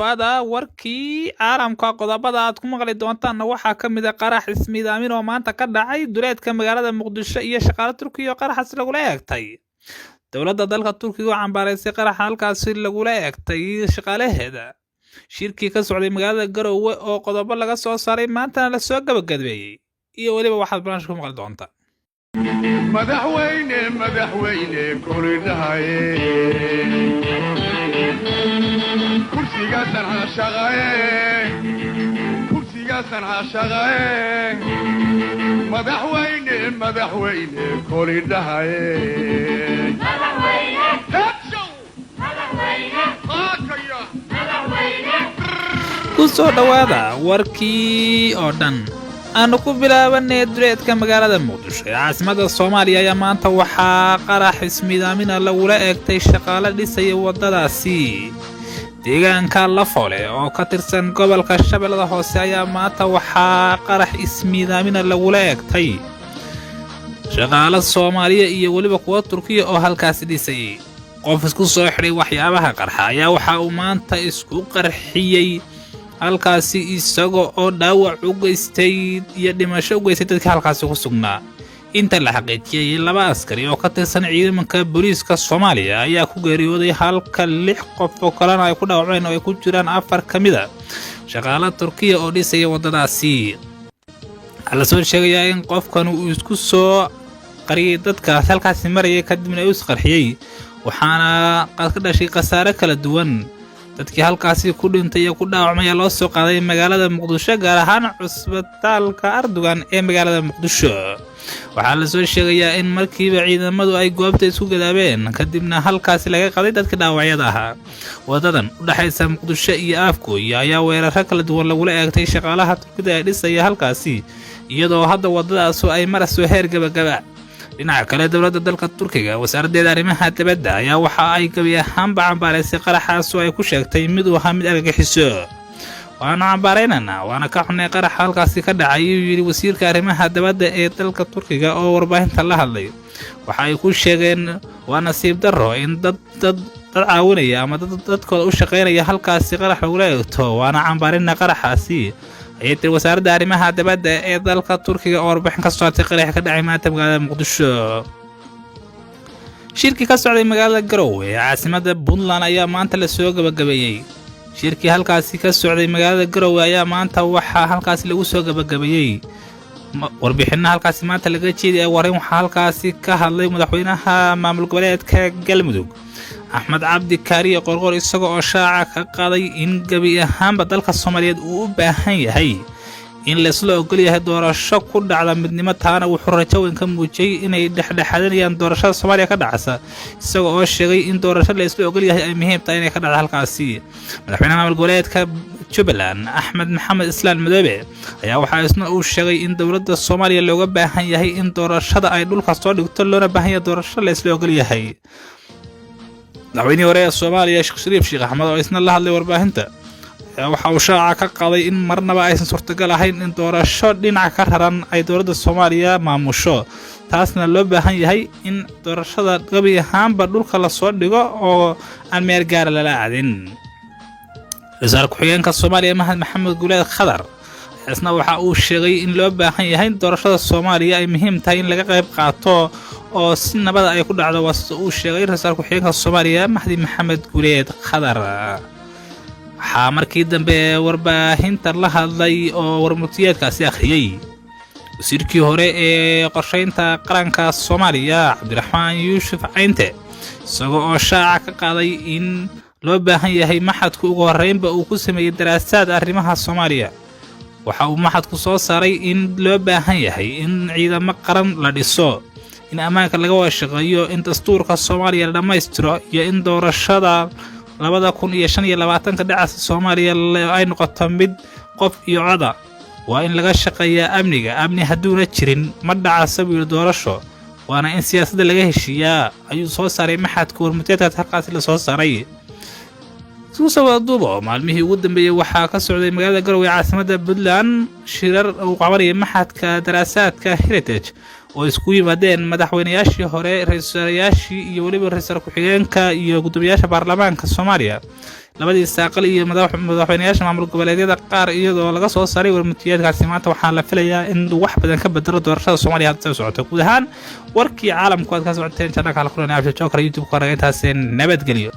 dhawaada warkii caalamka qodobada aad ku maqli doontaan waxaa ka mid ah qarax ismiidaamin oo maanta ka dhacay duleedka magaalada Muqdisho iyo shaqaale Turkiga oo qaraxaas lagula eegtay. Dowladda dalka Turkiga oo cambaaraysay qaraxa halkaasi lagula eegtay shaqaalaheeda. Shirkii ka socday magaalada Garowe oo qodobo laga soo saaray maanta la soo gabagabeeyay iyo waliba waxaad barnaamij ku maqli doontaan. madaxweyne koridhaye kursigaasan hashaqaye madaxweyne koridhaye ku soo dhawaada warkii oo dhan aanu ku bilaabanay duleedka magaalada Muqdisho ee caasimadda Soomaaliya ayaa maanta waxaa qarax ismiidaamin lagula eegtay shaqaale dhisaya wadadaasi deegaanka Lafoole oo ka tirsan gobolka Shabeellada Hoose ayaa maanta waxaa qarax ismiidaamin lagula eegtay shaqaale Soomaaliya iyo waliba kuwa Turkiga oo halkaas dhisay qof isku soo xiray waxyaabaha qarxa ayaa waxa uu maanta isku qarxiyay halkaasi isaga oo dhaawac u geystay iyo dhimasho u geystay dadka halkaasi ku sugnaa. Inta la xaqiijiyay laba askari oo ka tirsan ciidanka booliiska Soomaaliya ayaa ku geeriyooday halka 6 qof oo kalena ay ku dhaawaceen oo ay ku jiraan 4 kamid ah shaqaale Turkiga oo dhisay wadadaasi. Alla soo sheegay in qofkan uu isku soo qariyay dadka halkaasi marayay kadibna uu isqarxiyay waxaana ka dhashay khasaare kala duwan. dadkii halkaasi ku dhintay iyo ku dhaawacmay loo soo qaaday magaalada Muqdisho gaar ahaan cusbitaalka Erdogan ee magaalada Muqdisho. Waxaa la soo sheegayaa in markiiba ciidamadu ay goobta isku gadaabeen kadibna halkaasi laga qaaday dadka dhaawacyada ahaa. Wadadan u dhaxaysa Muqdisho iyo Afgooye ayaa weeraro kala duwan lagula eegtay shaqaalaha Turkiga ee dhisaya halkaasi iyadoo hadda wadadaas ay marayso heer gabagaba. dhinaca kale dowladda dalka Turkiga wasaaradda arrimaha dibadda ayaa waxa ay gabi ahaanba cambaaraysay qaraxaas oo ay ku sheegtay mid uu ahaa mid argagixiso. waana cambaaraynana waana ka xunay qarax halkaasi ka dhacay ayuu yiri wasiirka arrimaha dibadda ee dalka Turkiga oo warbaahinta la hadlay. waxa ay ku sheegeen waa nasiib darro in dad caawinaya ama dadkooda u shaqeynaya halkaasi qarax lagula eegto waana cambaarayna qaraxaasi ayay wasaaradda arrimaha dibadda ee dalka Turkiga oo warbixin ka soo qarax ka dhacay maanta magaalada Muqdisho. shirkii ka socday magaalada Garowe ee caasimadda Puntland ayaa maanta la soo gabagabeeyay. shirkii halkaasi ka socday magaalada Garowe ayaa maanta waxaa halkaasi lagu soo gabagabeeyay warbixinna halkaasi maanta laga jeediyay warin waxa halkaasi ka hadlay madaxweynaha maamul goboleedka Galmudug Axmed Cabdi Kaariye Qorqor isagoo oo shaaca ka qaaday in gabi ahaanba dalka Soomaaliyeed uu u baahan yahay in la isla ogol yahay doorasho ku dhacda midnimo taana wuxuu rajo weyn ka muujiyay inay dhexdhexaadinayaan doorashada Soomaaliya ka dhacaysa isagoo oo sheegay in doorasho la isla ogol yahay ay muhiim tahay inay ka dhacdo halkaasi. madaxweynaha maamul goboleedka Jubbaland Axmed Maxamed Islaan Madoobe ayaa waxa isna uu sheegay in dowladda Soomaaliya looga baahan yahay in doorashada ay dhulka soo dhigto loona baahan yahay doorasho la isla ogol yahay. madaxweynihii hore ee Soomaaliya Sheekh Shariif Sheekh Axmed oo isna la hadlay warbaahinta waxa uu shaaca ka qaaday in marnaba aysan suurtagal ahayn in doorasho dhinaca ka raran ay dowladda Soomaaliya maamusho taasna loo baahan yahay in doorashada gabi ahaanba dhulka la soo dhigo oo aan meel gaar ah la aadin. Wasaarka Ku-xigeenka Soomaaliya Maxamed Guleed Khadar isna waxa uu sheegay in loo baahan yahay doorashada Soomaaliya ay muhiim tahay in laga qayb qaato oo si nabad ay ku dhacdo waxa uu sheegay Wasaarka Ku-xigeenka Soomaaliya Maxamed Guleed Khadar. waxaa markii dambe warbaahinta la hadlay oo warmutiyeedkaasi akhriyay wasiirkii hore ee qorsheynta qaranka Soomaaliya Cabdiraxmaan Yuusuf Caynte isagoo oo shaaca ka qaaday in loo baahan yahay maxadku ugu horeynba uu ku sameeyay daraasaad arrimaha Soomaaliya. waxa uu maxadku soo saaray in loo baahan yahay in ciidamo qaran la dhiso in ammaanka laga wada shaqeeyo in dastuurka Soomaaliya la dhammaystiro iyo in doorashada 2025 dhacaysa Soomaaliya ay noqoto mid qof iyo cod ah. waa in laga shaqeeyaa amni haduuna jirin ma dhacayso doorasho waana in siyaasadda laga heshiiyaa ayuu soo saaray maxadka warmutiyeedka halkaasi la soo saaray. soo duubo maalmihii ugu dambeeyay waxaa ka socday magaalada Garowe caasimadda Puntland shirar uu qabanayay maxadka daraasaadka Heritage oo isku yimaadeen madaxweynayaashii hore ra'iisul-wasaarayaashii iyo waliba ra'iisul ku-xigeenka iyo gudoomiyaasha baarlamaanka Soomaaliya labadii saaqal iyo madaxweynayaasha maamul goboleedyada qaar iyadoo laga soo saaray warmutiyeedkaasi maanta waxaa la filayaa in wax badan ka bedelo doorashada Soomaaliya hadda socoto guud ahaan warkii caalamku aad ka socoteen channelka kala kulana Abdi Joker YouTube-ka intaas nabadgelyo